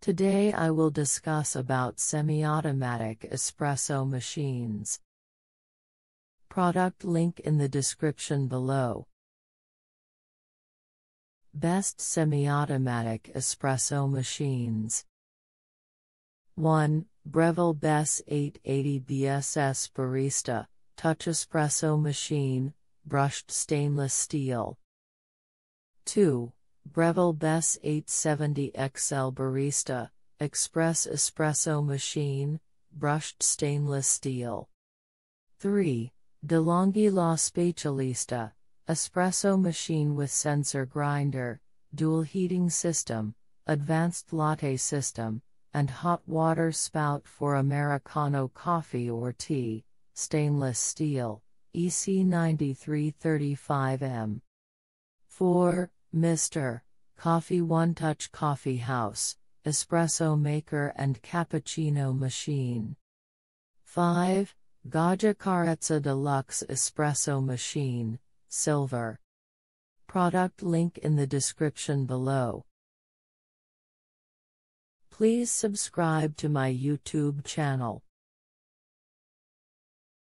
Today I will discuss about semi-automatic espresso machines. Product link in the description below. Best semi-automatic espresso machines. 1. Breville Bess 880 BSS Barista, Touch Espresso Machine, Brushed Stainless Steel. 2. Breville Bess 870 XL Barista, Express Espresso Machine, Brushed Stainless Steel. 3. DeLonghi La Specialista, Espresso Machine with Sensor Grinder, Dual Heating System, Advanced Latte System, and Hot Water Spout for Americano coffee or tea, Stainless Steel, EC 9335M. 4. Mr. Coffee One Touch Coffee House, Espresso Maker and Cappuccino Machine. 5. Gaggia Carezza Deluxe Espresso Machine, Silver. Product link in the description below. Please subscribe to my YouTube channel.